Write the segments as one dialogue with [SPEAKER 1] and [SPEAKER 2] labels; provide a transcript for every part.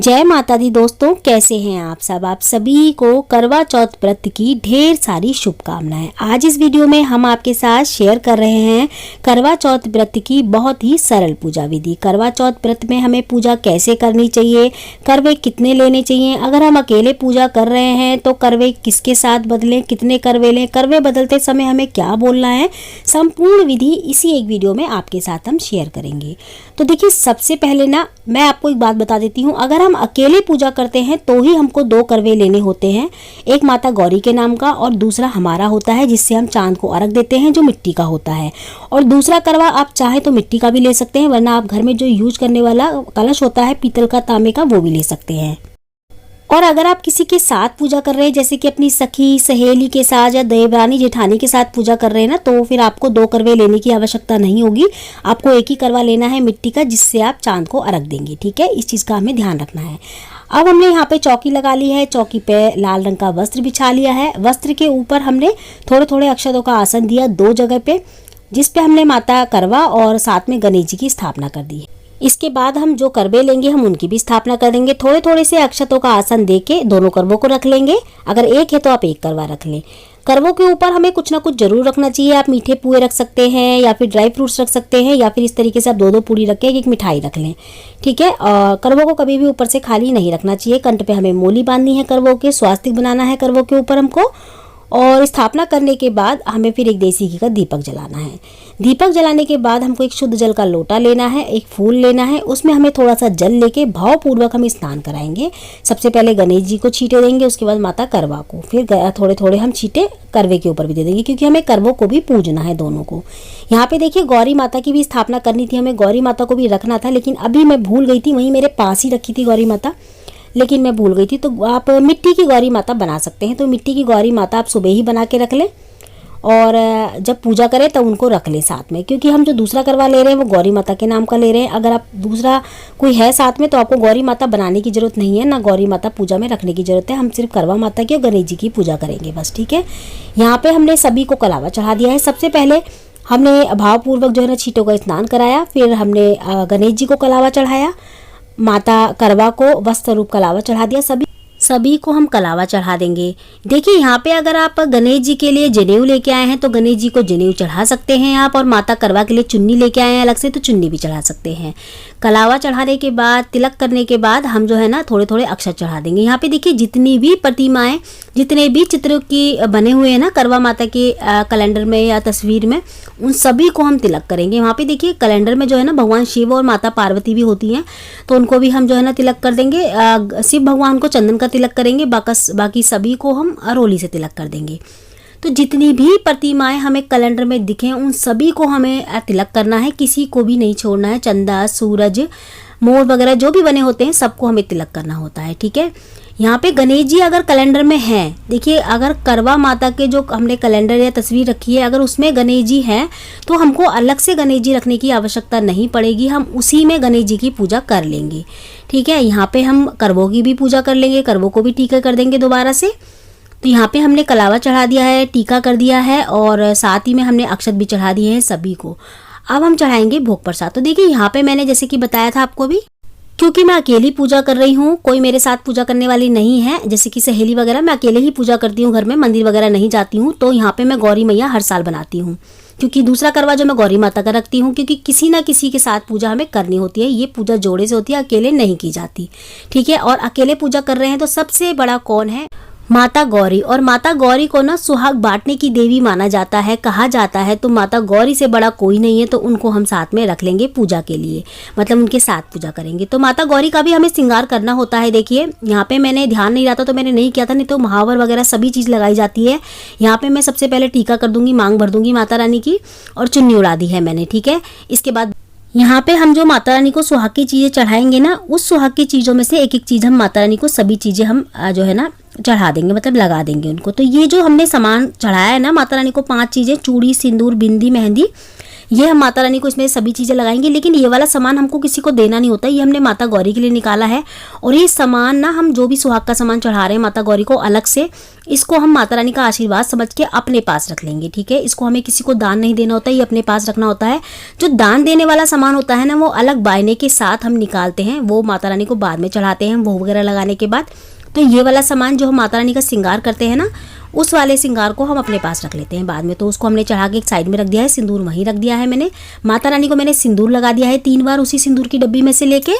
[SPEAKER 1] जय माता दी दोस्तों, कैसे हैं आप सब। आप सभी को करवा चौथ व्रत की ढेर सारी शुभकामनाएं। आज इस वीडियो में हम आपके साथ शेयर कर रहे हैं करवा चौथ व्रत की बहुत ही सरल पूजा विधि। करवा चौथ व्रत में हमें पूजा कैसे करनी चाहिए, करवे कितने लेने चाहिए, अगर हम अकेले पूजा कर रहे हैं तो करवे किसके साथ बदलें, कितने करवे लें, करवे बदलते समय हमें क्या बोलना है, संपूर्ण विधि इसी एक वीडियो में आपके साथ हम शेयर करेंगे। तो देखिए, सबसे पहले ना मैं आपको एक बात बता देती हूँ। अगर हम अकेले पूजा करते हैं तो ही हमको 2 करवे लेने होते हैं, एक माता गौरी के नाम का और दूसरा हमारा होता है जिससे हम चांद को अर्घ देते हैं, जो मिट्टी का होता है। और दूसरा करवा आप चाहे तो मिट्टी का भी ले सकते हैं, वरना आप घर में जो यूज करने वाला कलश होता है पीतल का, तांबे का, वो भी ले सकते हैं। और अगर आप किसी के साथ पूजा कर रहे हैं, जैसे कि अपनी सखी सहेली के साथ या देवरानी जेठानी के साथ पूजा कर रहे हैं ना, तो फिर आपको 2 करवे लेने की आवश्यकता नहीं होगी। आपको एक ही करवा लेना है मिट्टी का, जिससे आप चांद को अर्घ देंगे। ठीक है, इस चीज़ का हमें ध्यान रखना है। अब हमने यहाँ पे चौकी लगा ली है, चौकी पे लाल रंग का वस्त्र बिछा लिया है। वस्त्र के ऊपर हमने थोड़े थोड़े अक्षतों का आसन दिया 2 जगह पे, जिस पे हमने माता करवा और साथ में गणेश जी की स्थापना कर दी है। इसके बाद हम जो करवे लेंगे हम उनकी भी स्थापना कर देंगे। थोड़े थोड़े से अक्षतों का आसन देके दोनों करवों को रख लेंगे। अगर एक है तो आप एक करवा रख लें। करवों के ऊपर हमें कुछ ना कुछ जरूर रखना चाहिए। आप मीठे पुए रख सकते हैं, या फिर ड्राई फ्रूट्स रख सकते हैं, या फिर इस तरीके से आप 2-2 पूरी रख के एक मिठाई रख लें। ठीक है, और करवों को कभी भी ऊपर से खाली नहीं रखना चाहिए। कंठ पे हमें मोली बांधनी है, करवों के स्वास्तिक बनाना है करवों के ऊपर हमको। और स्थापना करने के बाद हमें फिर एक देसी घी का दीपक जलाना है। दीपक जलाने के बाद हमको एक शुद्ध जल का लोटा लेना है, एक फूल लेना है, उसमें हमें थोड़ा सा जल लेके भावपूर्वक हम स्नान कराएंगे। सबसे पहले गणेश जी को छींटे देंगे, उसके बाद माता करवा को, फिर थोड़े थोड़े हम छींटे करवे के ऊपर भी दे देंगे, क्योंकि हमें करवों को भी पूजना है दोनों को। यहाँ पे देखिए, गौरी माता की भी स्थापना करनी थी, हमें गौरी माता को भी रखना था, लेकिन अभी मैं भूल गई थी। वहीं मेरे पास ही रखी थी गौरी माता, लेकिन मैं भूल गई थी। तो आप मिट्टी की गौरी माता बना सकते हैं। तो मिट्टी की गौरी माता आप सुबह ही बना के रख लें, और जब पूजा करें तब उनको रख लें साथ में, क्योंकि हम जो दूसरा करवा ले रहे हैं वो गौरी माता के नाम का ले रहे हैं। अगर आप दूसरा कोई है साथ में तो आपको गौरी माता बनाने की जरूरत नहीं है, ना गौरी माता पूजा में रखने की जरूरत है। हम सिर्फ करवा माता की और गणेश जी की पूजा करेंगे बस। ठीक है, यहाँ पे हमने सभी को कलावा चढ़ा दिया है। सबसे पहले हमने भावपूर्वक जो है ना छींटों का स्नान कराया, फिर हमने गणेश जी को कलावा चढ़ाया, माता करवा को वस्त्र रूप कलावा चढ़ा दिया। सभी को हम कलावा चढ़ा देंगे। देखिए, यहाँ पे अगर आप गणेश जी के लिए जनेऊ लेके आए हैं तो गणेश जी को जनेऊ चढ़ा सकते हैं आप, और माता करवा के लिए चुन्नी लेके आए हैं अलग से तो चुन्नी भी चढ़ा सकते हैं। कलावा चढ़ाने के बाद, तिलक करने के बाद हम जो है ना थोड़े थोड़े अक्षत चढ़ा देंगे। यहाँ पे देखिए, जितनी भी प्रतिमाएं, जितने भी चित्र की बने हुए हैं ना करवा माता के कैलेंडर में या तस्वीर में, उन सभी को हम तिलक करेंगे। वहाँ पे देखिए, कैलेंडर में जो है ना भगवान शिव और माता पार्वती भी होती हैं, तो उनको भी हम जो है ना तिलक कर देंगे। शिव भगवान को चंदन का तिलक करेंगे, बाकी सभी को हम अरोली से तिलक कर देंगे। तो जितनी भी प्रतिमाएं हमें कैलेंडर में दिखें उन सभी को हमें तिलक करना है, किसी को भी नहीं छोड़ना है। चंदा, सूरज, मोर वगैरह जो भी बने होते हैं सबको हमें तिलक करना होता है। ठीक है, यहाँ पे गणेश जी अगर कैलेंडर में हैं, देखिए अगर करवा माता के जो हमने कैलेंडर या तस्वीर रखी है अगर उसमें गणेश जी हैं तो हमको अलग से गणेश जी रखने की आवश्यकता नहीं पड़ेगी, हम उसी में गणेश जी की पूजा कर लेंगे। ठीक है, यहाँ पे हम करवों की भी पूजा कर लेंगे, करवों को भी टीका कर देंगे दोबारा से। तो यहाँ पे हमने कलावा चढ़ा दिया है, टीका कर दिया है, और साथ ही में हमने अक्षत भी चढ़ा दिए हैं सभी को। अब हम चढ़ाएंगे भोग प्रसाद। तो देखिए, यहाँ पे मैंने जैसे कि बताया था आपको भी, क्योंकि मैं अकेली पूजा कर रही हूँ, कोई मेरे साथ पूजा करने वाली नहीं है, जैसे कि सहेली वगैरह, मैं अकेले ही पूजा करती हूँ घर में, मंदिर वगैरह नहीं जाती हूँ। तो यहाँ पे मैं गौरी मैया हर साल बनाती हूँ, क्योंकि दूसरा करवा जो मैं गौरी माता का रखती हूँ, क्योंकि किसी ना किसी के साथ पूजा हमें करनी होती है। ये पूजा जोड़े से होती है, अकेले नहीं की जाती। ठीक है, और अकेले पूजा कर रहे हैं तो सबसे बड़ा कौन है? माता गौरी। और माता गौरी को ना सुहाग बांटने की देवी माना जाता है, कहा जाता है। तो माता गौरी से बड़ा कोई नहीं है, तो उनको हम साथ में रख लेंगे पूजा के लिए, मतलब उनके साथ पूजा करेंगे। तो माता गौरी का भी हमें श्रृंगार करना होता है। देखिए, यहाँ पे मैंने ध्यान नहीं रहा था तो मैंने नहीं किया था, नहीं तो महावर वगैरह सभी चीज़ लगाई जाती है। यहाँ पे मैं सबसे पहले टीका कर दूंगी, मांग भर दूंगी माता रानी की, और चुन्नी उड़ा दी है मैंने। ठीक है, इसके बाद यहाँ पे हम जो माता रानी को सुहाग की चीज़ें चढ़ाएंगे ना, उस सुहाग की चीज़ों में से एक एक चीज़ हम माता रानी को, सभी चीज़ें हम जो है ना चढ़ा देंगे, मतलब लगा देंगे उनको। तो ये जो हमने सामान चढ़ाया है ना माता रानी को, 5 चीज़ें, चूड़ी, सिंदूर, बिंदी, मेहंदी, ये हम माता रानी को इसमें सभी चीज़ें लगाएंगे, लेकिन ये वाला सामान हमको किसी को देना नहीं होता, ये हमने माता गौरी के लिए निकाला है। और ये सामान ना हम जो भी सुहाग का सामान चढ़ा रहे हैं माता गौरी को अलग से, इसको हम माता रानी का आशीर्वाद समझ के अपने पास रख लेंगे, ठीक है। इसको हमें किसी को दान नहीं देना होता, ये अपने पास रखना होता है। जो दान देने वाला सामान होता है ना, वो अलग बायने के साथ हम निकालते हैं, वो माता रानी को बाद में चढ़ाते हैं भोग वगैरह लगाने के बाद। तो ये वाला सामान जो हम माता रानी का श्रृंगार करते हैं ना, उस वाले श्रृंगार को हम अपने पास रख लेते हैं बाद में। तो उसको हमने चढ़ा के एक साइड में रख दिया है, सिंदूर वहीं रख दिया है मैंने। माता रानी को मैंने सिंदूर लगा दिया है 3 बार उसी सिंदूर की डब्बी में से लेके।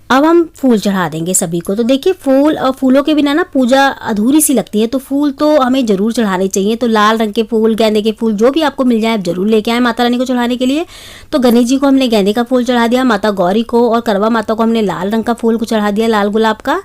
[SPEAKER 1] अब हम फूल चढ़ा देंगे सभी को। तो देखिए फूल और फूलों के बिना ना पूजा अधूरी सी लगती है, तो फूल तो हमें जरूर चढ़ाने चाहिए। तो लाल रंग के फूल, गेंदे के फूल, जो भी आपको मिल जाए आप जरूर लेके आए माता रानी को चढ़ाने के लिए। तो गणेश जी को हमने गेंदे का फूल चढ़ा दिया, माता गौरी को और करवा माता को हमने लाल रंग का फूल को चढ़ा दिया, लाल गुलाब का।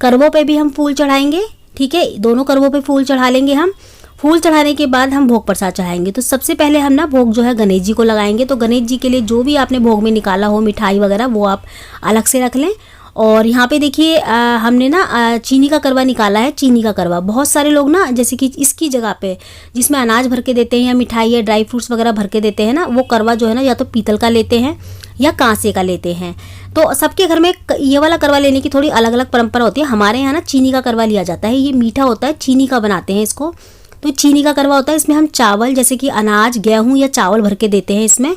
[SPEAKER 1] करवों पे भी हम फूल चढ़ाएंगे, ठीक है, दोनों करवों पे फूल चढ़ा लेंगे हम। फूल चढ़ाने के बाद हम भोग प्रसाद चढ़ाएंगे। तो सबसे पहले हम ना भोग जो है गणेश जी को लगाएंगे। तो गणेश जी के लिए जो भी आपने भोग में निकाला हो मिठाई वगैरह वो आप अलग से रख लें। और यहाँ पे देखिए हमने ना चीनी का करवा निकाला है, चीनी का करवा। बहुत सारे लोग ना जैसे कि इसकी जगह पे जिसमें अनाज भर के देते हैं या मिठाई या ड्राई फ्रूट्स वगैरह भर के देते हैं ना, वो करवा जो है ना या तो पीतल का लेते हैं या कांसे का लेते हैं। तो सबके घर में ये वाला करवा लेने की थोड़ी अलग अलग परंपरा होती है। हमारे यहाँ ना चीनी का करवा लिया जाता है, ये मीठा होता है, चीनी का बनाते हैं इसको। तो चीनी का करवा होता है, इसमें हम चावल जैसे कि अनाज, गेहूँ या चावल भर के देते हैं इसमें।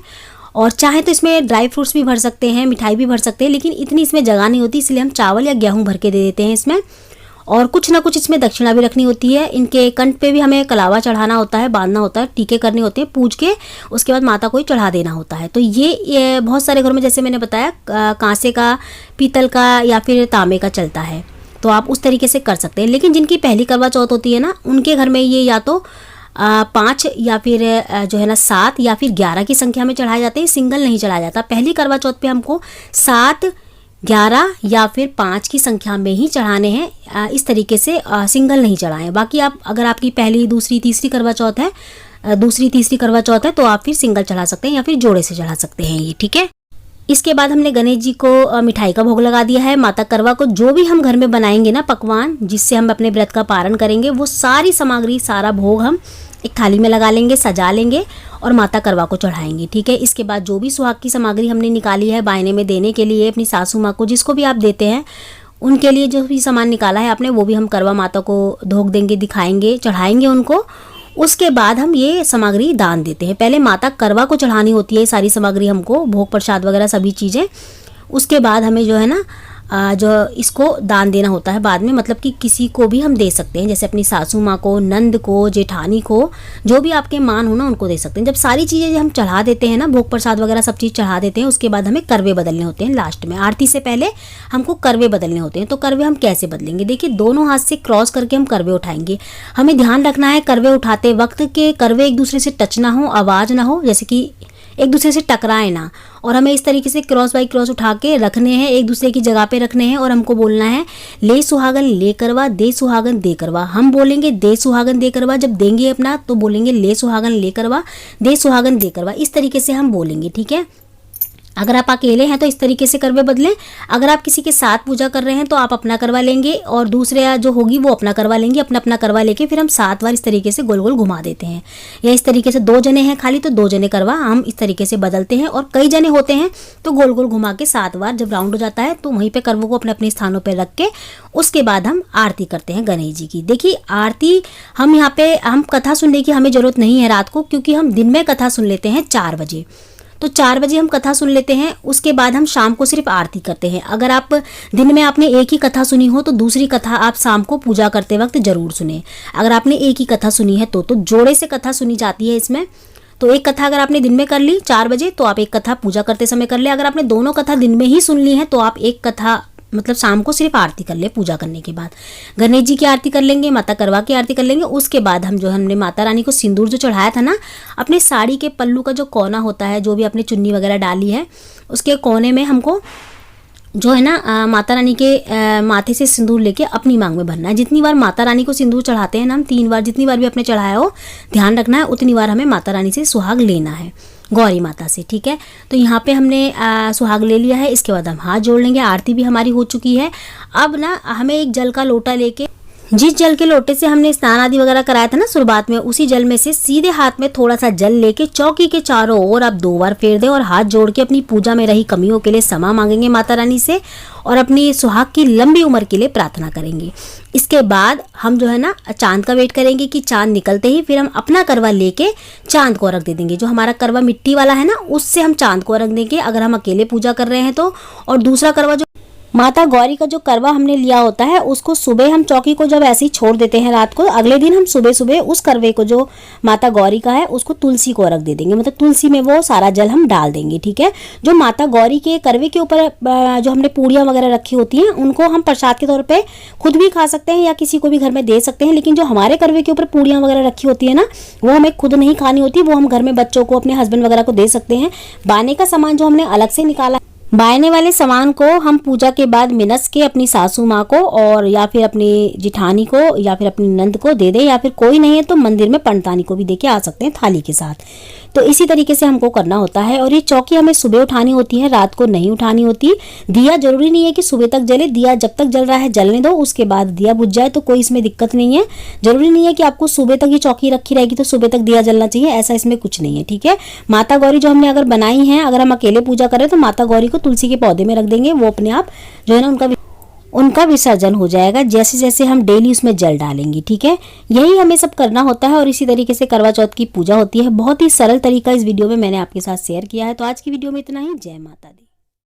[SPEAKER 1] और चाहे तो इसमें ड्राई फ्रूट्स भी भर सकते हैं, मिठाई भी भर सकते हैं, लेकिन इतनी इसमें जगह नहीं होती, इसलिए हम चावल या गेहूं भर के दे देते हैं इसमें। और कुछ ना कुछ इसमें दक्षिणा भी रखनी होती है। इनके कंठ पे भी हमें कलावा चढ़ाना होता है, बांधना होता है, टीके करने होते हैं, पूज के उसके बाद माता को ही चढ़ा देना होता है। तो ये बहुत सारे घरों में जैसे मैंने बताया कांसे का, पीतल का या फिर तांबे का चलता है, तो आप उस तरीके से कर सकते हैं। लेकिन जिनकी पहली करवा चौथ होती है ना, उनके घर में ये या तो 5 या फिर जो है ना 7 या फिर 11 की संख्या में चढ़ाए जाते हैं, सिंगल नहीं चढ़ाया जाता। पहली करवा चौथ पे हमको 7, 11 या फिर 5 की संख्या में ही चढ़ाने हैं, इस तरीके से सिंगल नहीं चढ़ाएं। बाकी आप अगर आपकी पहली, दूसरी, तीसरी करवा चौथ है, दूसरी तीसरी करवा चौथ है, तो आप फिर सिंगल चढ़ा सकते हैं या फिर जोड़े से चढ़ा सकते हैं ये, ठीक है। इसके बाद हमने गणेश जी को मिठाई का भोग लगा दिया है। माता करवा को जो भी हम घर में बनाएंगे ना पकवान, जिससे हम अपने व्रत का पारण करेंगे, वो सारी सामग्री, सारा भोग हम एक थाली में लगा लेंगे, सजा लेंगे और माता करवा को चढ़ाएंगे, ठीक है। इसके बाद जो भी सुहाग की सामग्री हमने निकाली है बायने में देने के लिए अपनी सासू माँ को, जिसको भी आप देते हैं उनके लिए जो भी सामान निकाला है आपने, वो भी हम करवा माता को धोख देंगे, दिखाएंगे, चढ़ाएंगे उनको। उसके बाद हम ये सामग्री दान देते हैं। पहले माता करवा को चढ़ानी होती है ये सारी सामग्री हमको, भोग प्रसाद वगैरह सभी चीज़ें। उसके बाद हमें जो है ना जो इसको दान देना होता है बाद में, मतलब कि किसी को भी हम दे सकते हैं, जैसे अपनी सासू माँ को, नंद को, जेठानी को, जो भी आपके मान हो ना उनको दे सकते हैं। जब सारी चीज़ें हम चढ़ा देते हैं ना, भोग प्रसाद वगैरह सब चीज़ चढ़ा देते हैं, उसके बाद हमें करवे बदलने होते हैं। लास्ट में आरती से पहले हमको करवे बदलने होते हैं। तो करवे हम कैसे बदलेंगे, देखिए दोनों हाथ से क्रॉस करके हम करवे उठाएंगे। हमें ध्यान रखना है करवे उठाते वक्त के करवे एक दूसरे से टच ना हो, आवाज़ ना हो, जैसे कि एक दूसरे से टकराए ना। और हमें इस तरीके से क्रॉस बाई क्रॉस उठा के रखने हैं, एक दूसरे की जगह पे रखने हैं। और हमको बोलना है ले सुहागन ले करवा, दे सुहागन दे करवा। हम बोलेंगे दे सुहागन दे करवा, जब देंगे अपना तो बोलेंगे ले सुहागन ले करवा, दे सुहागन दे करवा। इस तरीके से हम बोलेंगे, ठीक है। अगर आप अकेले हैं तो इस तरीके से करवे बदलें। अगर आप किसी के साथ पूजा कर रहे हैं तो आप अपना करवा लेंगे और दूसरे जो होगी वो अपना करवा लेंगे। अपना अपना करवा लेके फिर हम 7 बार इस तरीके से गोल गोल घुमा देते हैं। या इस तरीके से 2 जने हैं खाली तो 2 जने करवा हम इस तरीके से बदलते हैं। और कई जने होते हैं तो गोल गोल घुमा के 7 बार जब राउंड हो जाता है तो वहीं पर करवों को अपने अपने स्थानों पर रख के उसके बाद हम आरती करते हैं गणेश जी की। देखिए आरती हम यहाँ पे हम कथा सुनने की हमें ज़रूरत नहीं है रात को, क्योंकि हम दिन में कथा सुन लेते हैं 4 बजे। तो 4 बजे हम कथा सुन लेते हैं, उसके बाद हम शाम को सिर्फ आरती करते हैं। अगर आप दिन में आपने एक ही कथा सुनी हो तो दूसरी कथा आप शाम को पूजा करते वक्त जरूर सुने। अगर आपने एक ही कथा सुनी है तो जोड़े से कथा सुनी जाती है इसमें। तो एक कथा अगर आपने दिन में कर ली 4 बजे तो आप एक कथा पूजा करते समय कर ले। अगर आपने दोनों कथा दिन में ही सुन ली है तो आप एक कथा मतलब शाम को सिर्फ आरती कर ले। पूजा करने के बाद गणेश जी की आरती कर लेंगे, माता करवा की आरती कर लेंगे। उसके बाद हम जो हमने माता रानी को सिंदूर जो चढ़ाया था ना, अपने साड़ी के पल्लू का जो कोना होता है, जो भी आपने चुन्नी वगैरह डाली है उसके कोने में हमको जो है ना माता रानी के माथे से सिंदूर लेके अपनी मांग में भरना है। जितनी बार माता रानी को सिंदूर चढ़ाते हैं ना हम 3 बार, जितनी बार भी आपने चढ़ाया हो ध्यान रखना है उतनी बार हमें माता रानी से सुहाग लेना है, गौरी माता से, ठीक है। तो यहाँ पे हमने सुहाग ले लिया है। इसके बाद हम हाथ जोड़ लेंगे। आरती भी हमारी हो चुकी है। अब ना हमें एक जल का लोटा लेके जिस जल के लोटे से हमने स्नान आदि वगैरह कराया था ना शुरुआत में, उसी जल में से सीधे हाथ में थोड़ा सा जल लेके चौकी के चारों ओर आप 2 बार फेर दें और हाथ जोड़ के अपनी पूजा में रही कमियों के लिए क्षमा मांगेंगे माता रानी से और अपनी सुहाग की लंबी उम्र के लिए प्रार्थना करेंगे। इसके बाद हम जो है ना चांद का वेट करेंगे कि चांद निकलते ही फिर हम अपना करवा लेके चांद को अर्घ दे देंगे। जो हमारा करवा मिट्टी वाला है ना, उससे हम चांद को अर्घ देंगे अगर हम अकेले पूजा कर रहे हैं तो। और दूसरा करवा जो माता गौरी का जो करवा हमने लिया होता है, उसको सुबह हम चौकी को जब ऐसे ही छोड़ देते हैं रात को, अगले दिन हम सुबह सुबह उस करवे को जो माता गौरी का है उसको तुलसी को अर्घ दे देंगे। मतलब तुलसी में वो सारा जल हम डाल देंगे, ठीक है। जो माता गौरी के करवे के ऊपर जो हमने पूड़ियाँ वगैरह रखी होती हैं, उनको हम प्रसाद के तौर पर खुद भी खा सकते हैं या किसी को भी घर में दे सकते हैं। लेकिन जो हमारे करवे के ऊपर पूड़ियाँ वगैरह रखी होती है ना, वो हमें खुद नहीं खानी होती, वो हम घर में बच्चों को, अपने हस्बैंड वगैरह को दे सकते हैं। बाने का सामान जो हमने अलग से निकाला, बायने वाले सामान को हम पूजा के बाद मिनस के अपनी सासू माँ को और या फिर अपनी जिठानी को या फिर अपनी नंद को दे दे, या फिर कोई नहीं है तो मंदिर में पंडतानी को भी दे के आ सकते हैं थाली के साथ। तो इसी तरीके से हमको करना होता है। और ये चौकी हमें सुबह उठानी होती है, रात को नहीं उठानी होती। दिया जरूरी नहीं है कि सुबह तक जले, दिया जब तक जल रहा है जलने दो, उसके बाद दिया बुझ जाए तो कोई इसमें दिक्कत नहीं है। जरूरी नहीं है कि आपको सुबह तक ये चौकी रखी रहेगी तो सुबह तक दिया जलना चाहिए, ऐसा इसमें कुछ नहीं है, ठीक है। माता गौरी जो हमने अगर बनाई है, अगर हम अकेले पूजा करें तो माता गौरी को तुलसी के पौधे में रख देंगे, वो अपने आप जो है ना उनका विसर्जन हो जाएगा जैसे जैसे हम डेली उसमें जल डालेंगे, ठीक है। यही हमें सब करना होता है और इसी तरीके से करवा चौथ की पूजा होती है। बहुत ही सरल तरीका इस वीडियो में मैंने आपके साथ शेयर किया है। तो आज की वीडियो में इतना ही। जय माता दी।